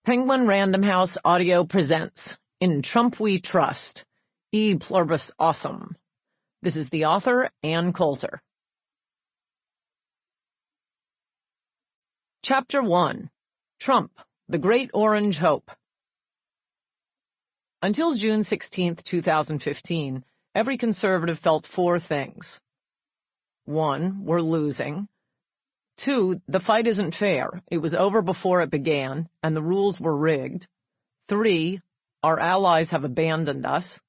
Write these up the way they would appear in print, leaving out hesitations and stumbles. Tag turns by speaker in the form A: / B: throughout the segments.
A: Penguin Random House Audio presents In Trump We Trust, Pluribus Awesome. This is the author, Ann Coulter. Chapter 1. Trump, the Great Orange Hope. Until June 16, 2015, every conservative felt four things. 1. We're losing. 2. The fight isn't fair. It was over before it began, and the rules were rigged. 3. Our allies have abandoned us.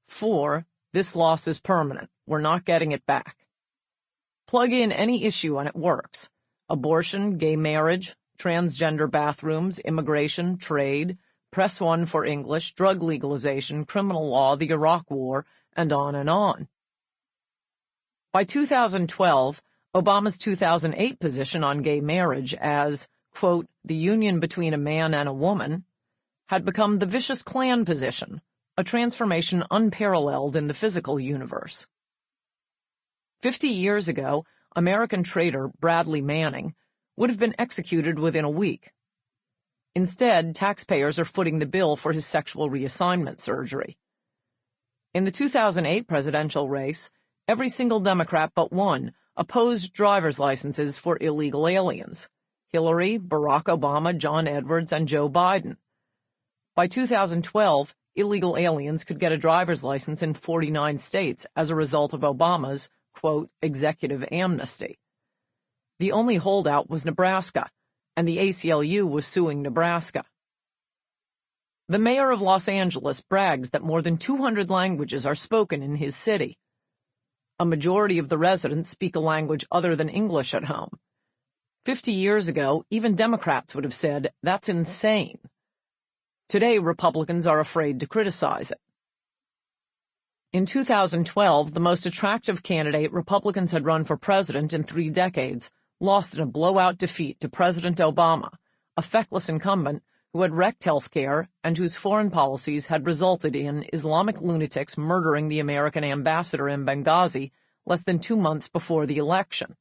A: 4. This loss is permanent. We're not getting it back. Plug in any issue and it works. Abortion, gay marriage, transgender bathrooms, immigration, trade, press one for English, drug legalization, criminal law, the Iraq War, and on and on. By 2012, Obama's 2008 position on gay marriage as, quote, the union between a man and a woman, had become the vicious Klan position, a transformation unparalleled in the physical universe. 50 years ago, American traitor Bradley Manning would have been executed within a week. Instead, taxpayers are footing the bill for his sexual reassignment surgery. In the 2008 presidential race, every single Democrat but one opposed driver's licenses for illegal aliens: Hillary, Barack Obama, John Edwards, and Joe Biden. By 2012, illegal aliens could get a driver's license in 49 states as a result of Obama's, quote, executive amnesty. The only holdout was Nebraska, and the ACLU was suing Nebraska. The mayor of Los Angeles brags that more than 200 languages are spoken in his city. A majority of the residents speak a language other than English at home. 50 years ago, even Democrats would have said, that's insane. Today, Republicans are afraid to criticize it. In 2012, the most attractive candidate Republicans had run for president in 3 decades lost in a blowout defeat to President Obama, a feckless incumbent who had wrecked health care and whose foreign policies had resulted in Islamic lunatics murdering the American ambassador in Benghazi less than 2 months before the election.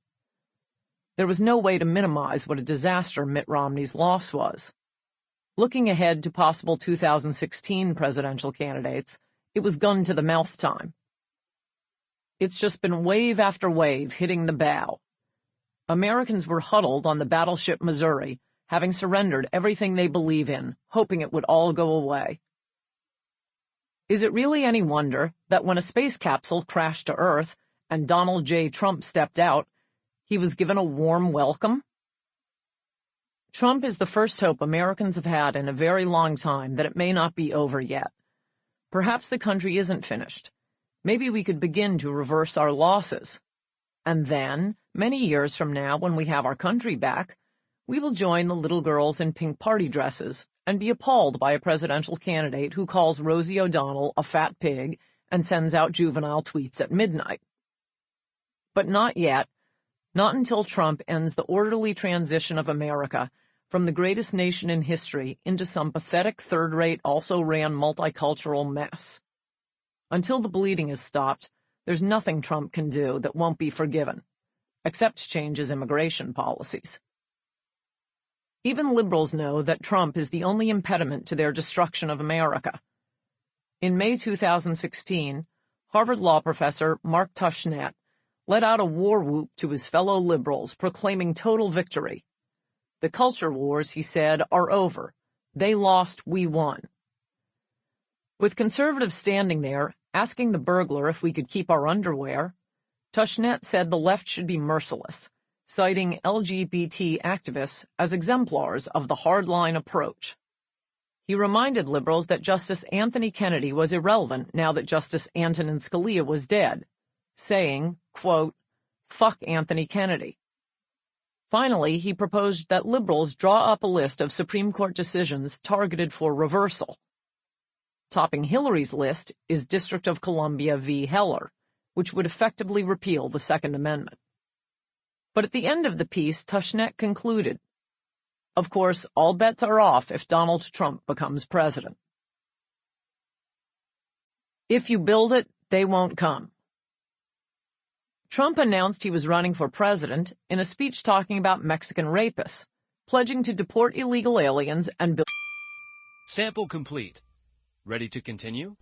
A: There was no way to minimize what a disaster Mitt Romney's loss was. Looking ahead to possible 2016 presidential candidates, it was gun-to-the-mouth time. It's just been wave after wave hitting the bow. Americans were huddled on the battleship Missouri, having surrendered everything they believe in, hoping it would all go away. Is it really any wonder that when a space capsule crashed to Earth and Donald J. Trump stepped out, he was given a warm welcome? Trump is the first hope Americans have had in a very long time that it may not be over yet. Perhaps the country isn't finished. Maybe we could begin to reverse our losses. And then, many years from now, when we have our country back, we will join the little girls in pink party dresses and be appalled by a presidential candidate who calls Rosie O'Donnell a fat pig and sends out juvenile tweets at midnight. But not yet, not until Trump ends the orderly transition of America from the greatest nation in history into some pathetic third-rate, also-ran multicultural mess. Until the bleeding is stopped, there's nothing Trump can do that won't be forgiven, except change his immigration policies. Even liberals know that Trump is the only impediment to their destruction of America. In May 2016, Harvard law professor Mark Tushnet let out a war whoop to his fellow liberals, proclaiming total victory. The culture wars, he said, are over. They lost, we won. With conservatives standing there, asking the burglar if we could keep our underwear, Tushnet said the left should be merciless, citing LGBT activists as exemplars of the hardline approach. He reminded liberals that Justice Anthony Kennedy was irrelevant now that Justice Antonin Scalia was dead, saying, quote, fuck Anthony Kennedy. Finally, he proposed that liberals draw up a list of Supreme Court decisions targeted for reversal. Topping Hillary's list is District of Columbia v. Heller, which would effectively repeal the Second Amendment. But at the end of the piece, Tushnet concluded, of course, all bets are off if Donald Trump becomes president. If you build it, they won't come. Trump announced he was running for president in a speech talking about Mexican rapists, pledging to deport illegal aliens and build
B: Sample complete. Ready to continue?